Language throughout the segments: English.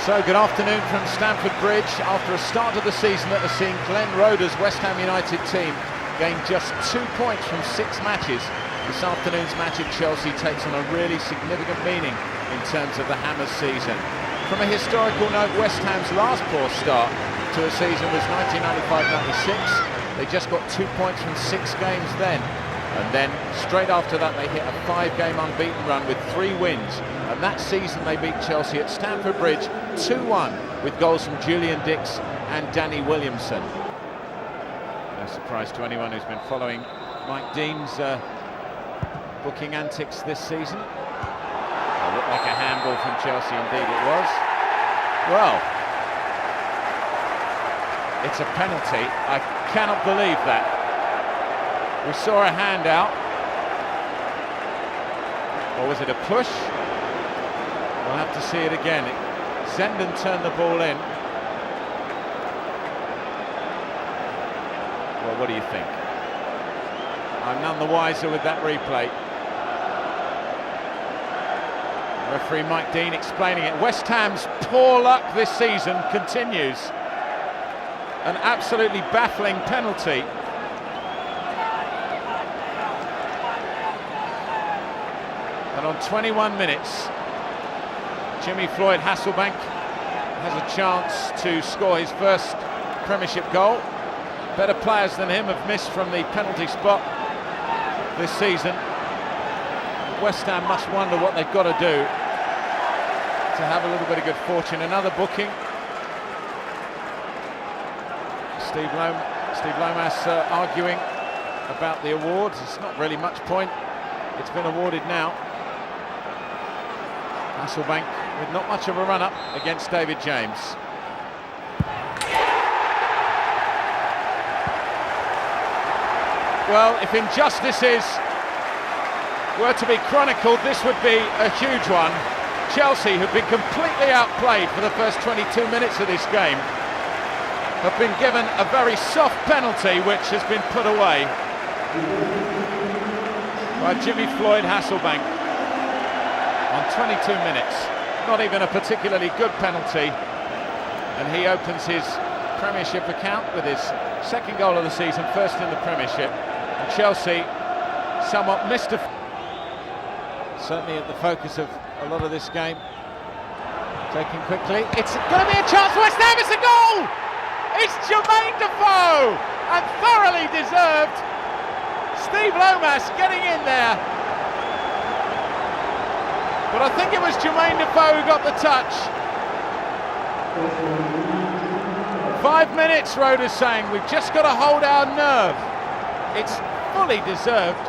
So good afternoon from Stamford Bridge after a start of the season that has seen Glenn Roeder's West Ham United team gain just 2 points from 6 matches. This afternoon's match at Chelsea takes on a really significant meaning in terms of the Hammers season. From a historical note, West Ham's last poor start to a season was 1995-96. They just got 2 points from 6 games then. And then straight after that they hit a 5-game unbeaten run with 3 wins. And that season they beat Chelsea at Stamford Bridge 2-1 with goals from Julian Dicks and Danny Williamson. No surprise to anyone who's been following Mike Dean's booking antics this season. It looked like a handball from Chelsea, indeed it was. Well, it's a penalty. I cannot believe that. We saw a hand out. Or was it a push? We'll have to see it again. Zenden turned the ball in. Well, what do you think? I'm none the wiser with that replay. Referee Mike Dean explaining it. West Ham's poor luck this season continues. An absolutely baffling penalty. And on 21 minutes, Jimmy Floyd Hasselbank has a chance to score his first Premiership goal. Better players than him have missed from the penalty spot this season. West Ham must wonder what they've got to do to have a little bit of good fortune. Another booking. Steve Lomas arguing about the awards. It's not really much point. It's been awarded now. Hasselbank with not much of a run-up against David James. Well, if injustices were to be chronicled, this would be a huge one. Chelsea, who've been completely outplayed for the first 22 minutes of this game, have been given a very soft penalty which has been put away by Jimmy Floyd Hasselbank. On 22 minutes, not even a particularly good penalty, and he opens his Premiership account with his second goal of the season, first in the Premiership. And Chelsea somewhat mystified, certainly at the focus of a lot of this game. Taken quickly, it's going to be a chance for West Ham. It's a goal! It's Jermaine Defoe, and thoroughly deserved. Steve Lomas getting in there. But I think it was Jermaine Defoe who got the touch. 5 minutes, Roeder's saying, we've just got to hold our nerve. It's fully deserved.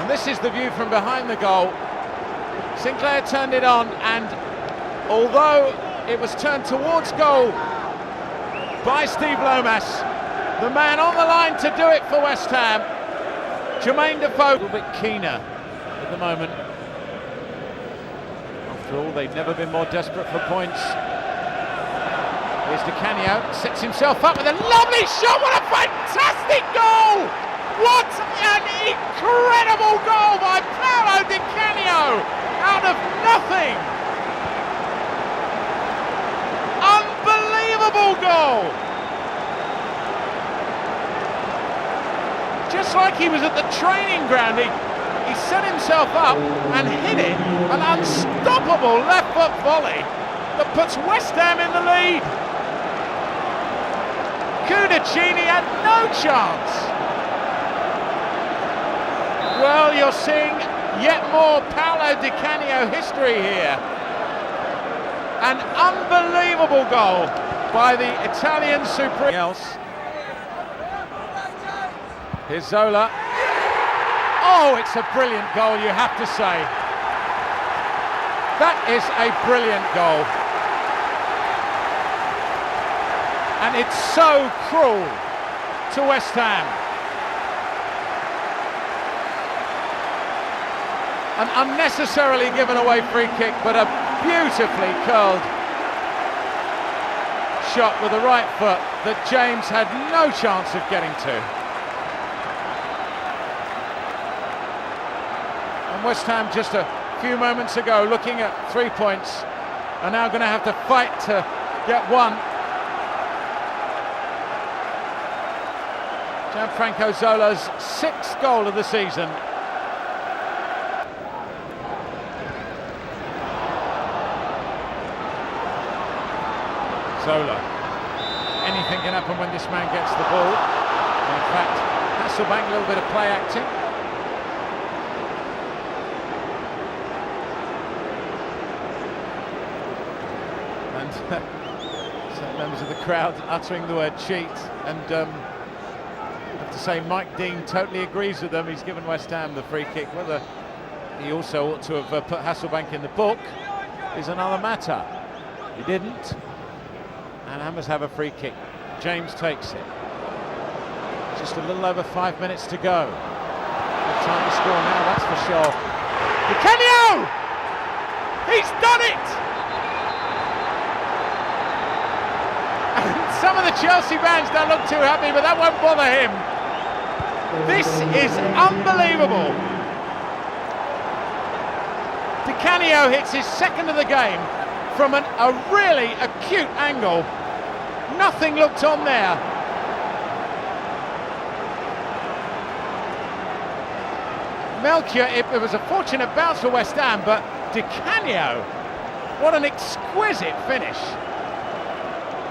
And this is the view from behind the goal. Sinclair turned it on, and although it was turned towards goal by Steve Lomas, the man on the line to do it for West Ham, Jermaine Defoe, a little bit keener at the moment. After all, they've never been more desperate for points. Here's Di Canio, sets himself up with a lovely shot. What a fantastic goal! What an incredible goal by Paolo Di Canio out of nothing! Unbelievable goal! Just like he was at the training ground, he set himself up and hit it, an unstoppable left foot volley that puts West Ham in the lead. Cudicini had no chance. Well, you're seeing yet more Paolo Di Canio history here. An unbelievable goal by the Italian supreme. Here's Zola. Oh, it's a brilliant goal, you have to say. That is a brilliant goal. And it's so cruel to West Ham. An unnecessarily given away free kick, but a beautifully curled shot with the right foot that James had no chance of getting to. And West Ham just a few moments ago looking at 3 points are now going to have to fight to get one. Gianfranco Zola's 6th goal of the season. Zola. Anything can happen when this man gets the ball. In fact, Hasselbaink, a little bit of play acting. And some members of the crowd uttering the word cheat. And I have to say, Mike Dean totally agrees with them. He's given West Ham the free kick. Whether he also ought to have put Hasselbaink in the book is another matter. He didn't. And Hammers have a free kick. James takes it. Just a little over 5 minutes to go. No time to score now, that's for sure. Di Canio! He's done it! And some of the Chelsea fans don't look too happy, but that won't bother him. This is unbelievable. Di Canio hits his 2nd of the game from a really acute angle. Nothing looked on there. Melchior, it was a fortunate bounce for West Ham, but Di Canio, what an exquisite finish.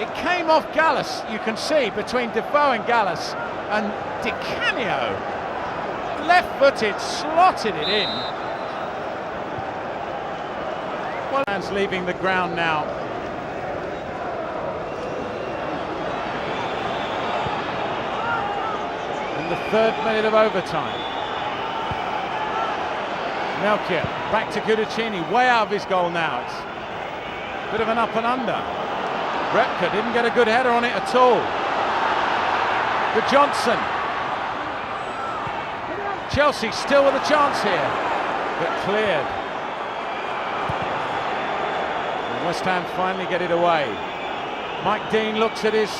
It came off Gallas, you can see, between Defoe and Gallas, and Di Canio, left-footed, slotted it in. Well, man's leaving the ground now. In the 3rd minute of overtime. Melchior, back to Cudicini, way out of his goal now. It's a bit of an up and under. Repka didn't get a good header on it at all. Good Johnson. Chelsea still with a chance here, but cleared. And West Ham finally get it away. Mike Dean looks at his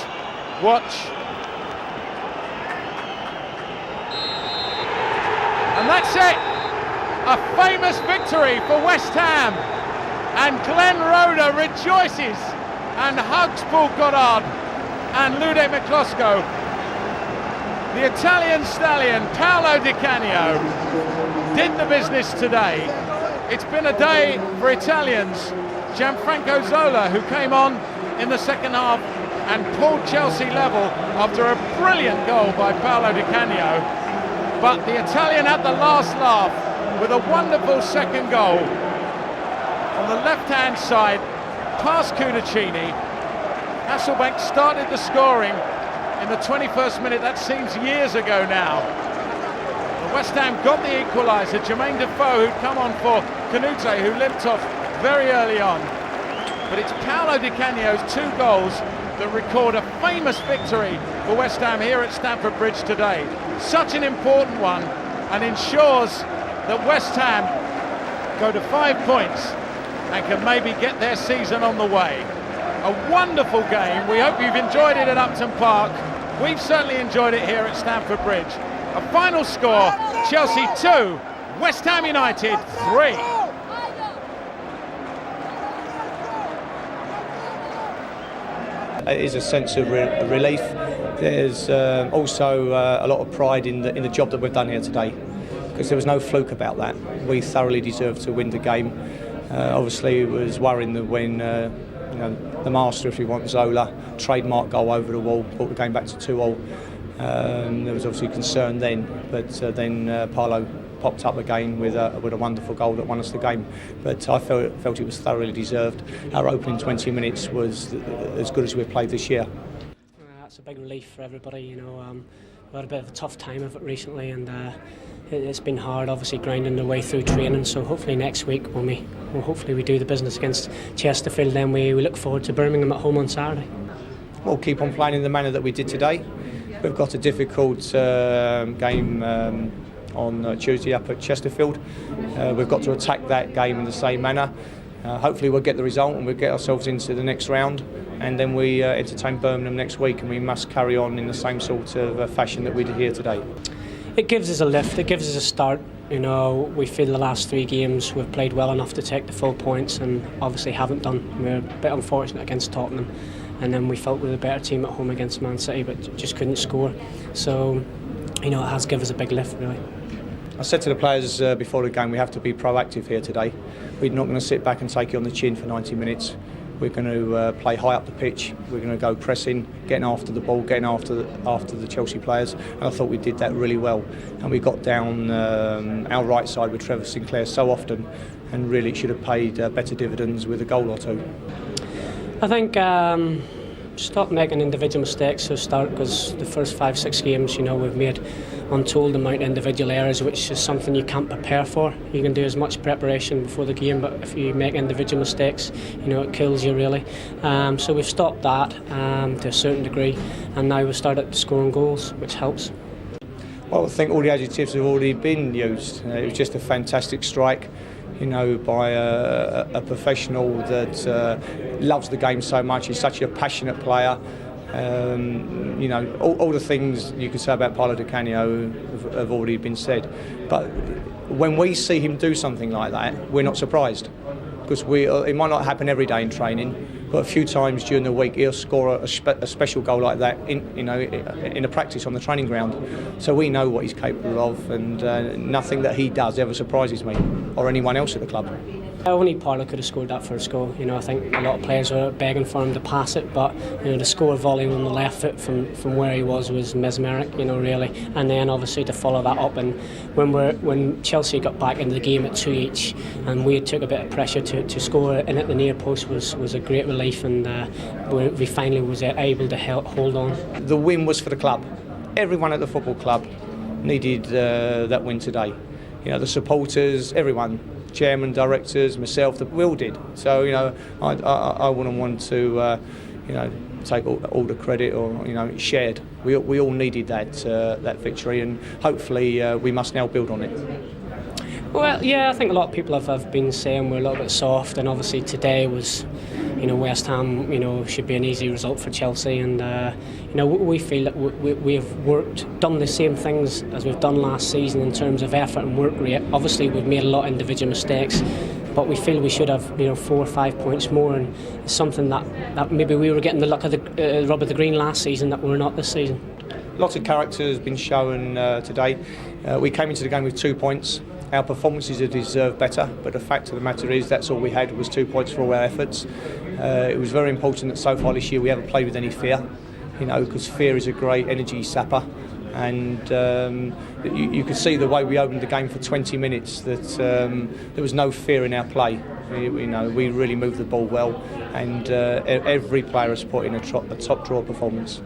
watch. And that's it! A famous victory for West Ham, and Glenn Roeder rejoices and hugs Paul Goddard and Lude Miklosko. The Italian stallion Paolo Di Canio did the business today. It's been a day for Italians. Gianfranco Zola, who came on in the 2nd half and pulled Chelsea level after a brilliant goal by Paolo Di Canio. But the Italian had the last laugh with a wonderful 2nd goal on the left-hand side, past Cudicini. Hasselbaink started the scoring in the 21st minute. That seems years ago now. And West Ham got the equaliser. Jermaine Defoe, who'd come on for Canute, who limped off very early on. But it's Paolo Di Canio's 2 goals that record a famous victory for West Ham here at Stamford Bridge today. Such an important one, and ensures that West Ham go to 5 points and can maybe get their season on the way. A wonderful game. We hope you've enjoyed it at Upton Park. We've certainly enjoyed it here at Stamford Bridge. A final score, Chelsea 2, West Ham United 3. It is a sense of relief. There's also a lot of pride in the job that we've done here today, because there was no fluke about that. We thoroughly deserved to win the game. Obviously, it was worrying that when the master, if you want, Zola, trademark goal over the wall, brought the game back to 2-2. There was obviously concern then, but then Paolo popped up again with a wonderful goal that won us the game. But I felt it was thoroughly deserved. Our opening 20 minutes was as good as we've played this year. That's a big relief for everybody. You know, we had a bit of a tough time of it recently, and it's been hard, obviously, grinding the way through training. So hopefully next week, when we do the business against Chesterfield, then we look forward to Birmingham at home on Saturday. We'll keep on playing in the manner that we did today. We've got a difficult game on Tuesday up at Chesterfield. We've got to attack that game in the same manner. Hopefully we'll get the result and we'll get ourselves into the next round, and then we entertain Birmingham next week, and we must carry on in the same sort of fashion that we did here today. It gives us a lift, it gives us a start. You know, we feel the last 3 games we've played well enough to take the full points, and obviously haven't done. We're a bit unfortunate against Tottenham, and then we felt we were a better team at home against Man City, but just couldn't score. So, you know, it has given us a big lift, really. I said to the players before the game, we have to be proactive here today. We're not going to sit back and take it on the chin for 90 minutes. We're going to play high up the pitch. We're going to go pressing, getting after the ball, getting after the Chelsea players. And I thought we did that really well. And we got down our right side with Trevor Sinclair so often, and really it should have paid better dividends with a goal or two. I think stop making individual mistakes to start, because the first 5-6 games, you know, we've made untold amount of individual errors, which is something you can't prepare for. You can do as much preparation before the game, but if you make individual mistakes, you know, it kills you really. So we've stopped that to a certain degree, and now we've started scoring goals, which helps. Well, I think all the adjectives have already been used. It was just a fantastic strike, you know, by a professional that loves the game so much. He's such a passionate player. You know, all the things you could say about Paolo Di Canio have already been said. But when we see him do something like that, we're not surprised, because it might not happen every day in training, but a few times during the week he'll score a special goal like that in a practice on the training ground. So we know what he's capable of, and nothing that he does ever surprises me or anyone else at the club. Only Paolo could have scored that first goal. You know, I think a lot of players were begging for him to pass it, but you know, to score a volley on the left foot from where he was mesmeric. You know, really, and then obviously to follow that up. And when Chelsea got back into the game at 2 each, and we took a bit of pressure to score in at the near post was a great relief, and we finally was able to hold on. The win was for the club. Everyone at the football club needed that win today. You know, the supporters, everyone. Chairman, directors, myself, we all did. So, you know, I wouldn't want to, you know, take all the credit, or, you know, shared. We all needed that victory, and hopefully we must now build on it. Well, yeah, I think a lot of people have been saying we're a little bit soft, and obviously today was, you know, West Ham, you know, should be an easy result for Chelsea, and you know, we feel that we have done the same things as we've done last season in terms of effort and work rate. Obviously, we've made a lot of individual mistakes, but we feel we should have, you know, 4 or 5 points more, and it's something that maybe we were getting the luck of the rub of the green last season that we're not this season. Lots of character has been shown today. We came into the game with 2 points. Our performances have deserved better, but the fact of the matter is that's all we had was 2 points for all our efforts. It was very important that so far this year we haven't played with any fear, you know, because fear is a great energy sapper, and you could see the way we opened the game for 20 minutes that there was no fear in our play. You know, we really moved the ball well, and every player has put in a top draw performance.